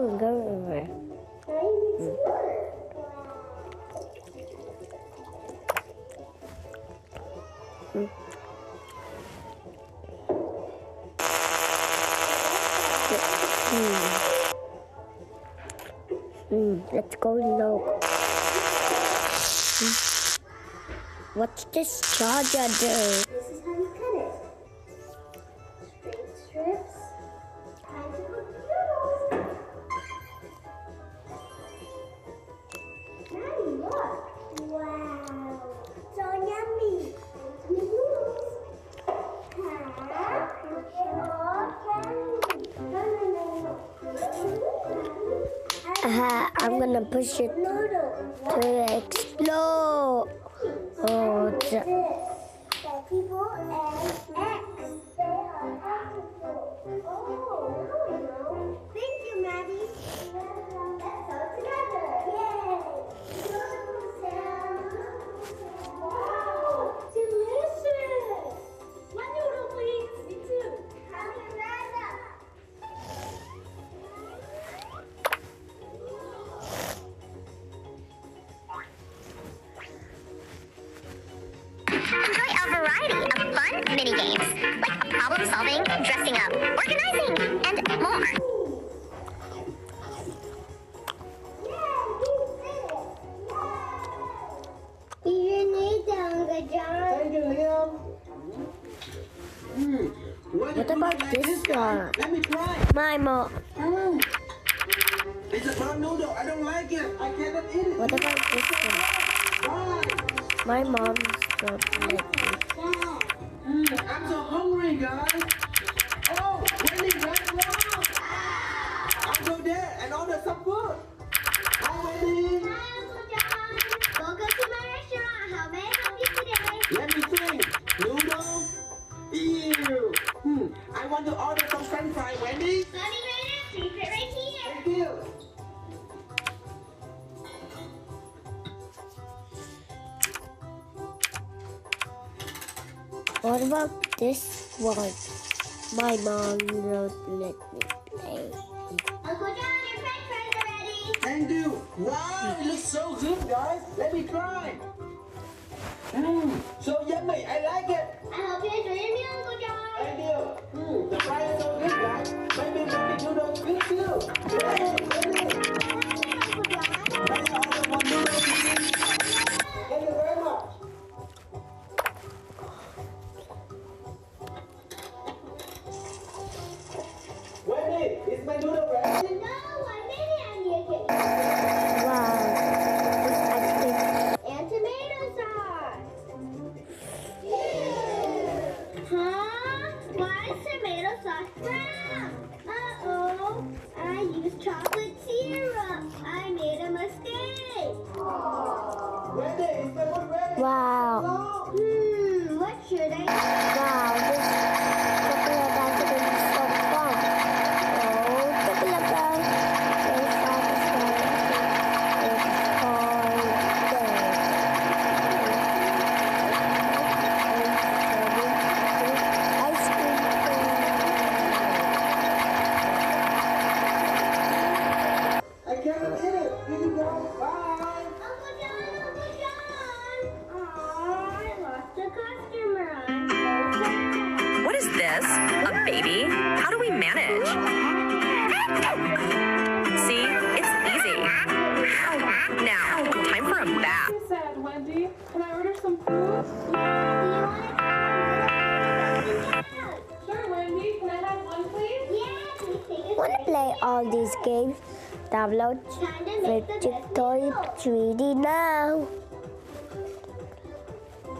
and go everywhere. Let's go low. What's this charger do? This is how you cut it. Straight strips. Time to cook noodles. Daddy, look. Wow. So yummy. Noodles. I'm gonna push it to explode. Oh, People and X. They are beautiful. Oh, now we know. Thank you, Maddie. Let's sew together. Yay! Wow! Delicious! One noodle, please. Me too. Coming right up. Enjoy a variety of fun mini games like problem solving, dressing up, organizing, and more. You need them, Uncle John. Thank you, Liam. what about this one? Let me try. My mom. It's a hot noodle. I don't like it. I cannot eat it. What about this one? Why? My mom's not like me. I'm so hungry, guys. Oh, Wendy, right now. I'll go there and order some food. Hi, Wendy. Hi, Uncle John. Welcome to my restaurant. How may I help you today? Let me think. Noodle. Ew. I want to order some French fry, Wendy. Running right after you. Sit right here. Thank you. What about this one? My mom won't let me play. Uncle John, your French fries are ready. Thank you. Wow, it looks so good, guys. Let me try. So yummy. I like it. I hope you enjoy your meal, Uncle John. Thank you. The fries are so good, guys. Maybe Wendy noodles good too. Yay, Wendy. Uncle John. Can I order one noodle, please? Thank you very much. Wendy, is my noodle ready? No, I made it on you. Wow. This ice cream. And tomato sauce. Huh? Why is tomato sauce brown? Uh-oh. I used chocolate syrup. I made a mistake. Wendy, is my food ready? Wow. What should I do? Wow. This chocolate ice cream is so fun. Oh, chocolate brown. Very satisfying. It's called ice cream. I cannot eat it. Here you go. Bye. Uncle John, Uncle John. Aw, I lost a customer. I'm so sad. What is this? A baby? How do we manage? See, it's easy. Now, time for a bath. I'm sad, Wendy. Can I order some food? Do you want to Sure, Wendy. Can I have one, please? Yeah, please take a Want to play all these games? Download Time to make the Fidget best Toy meal. 3D now.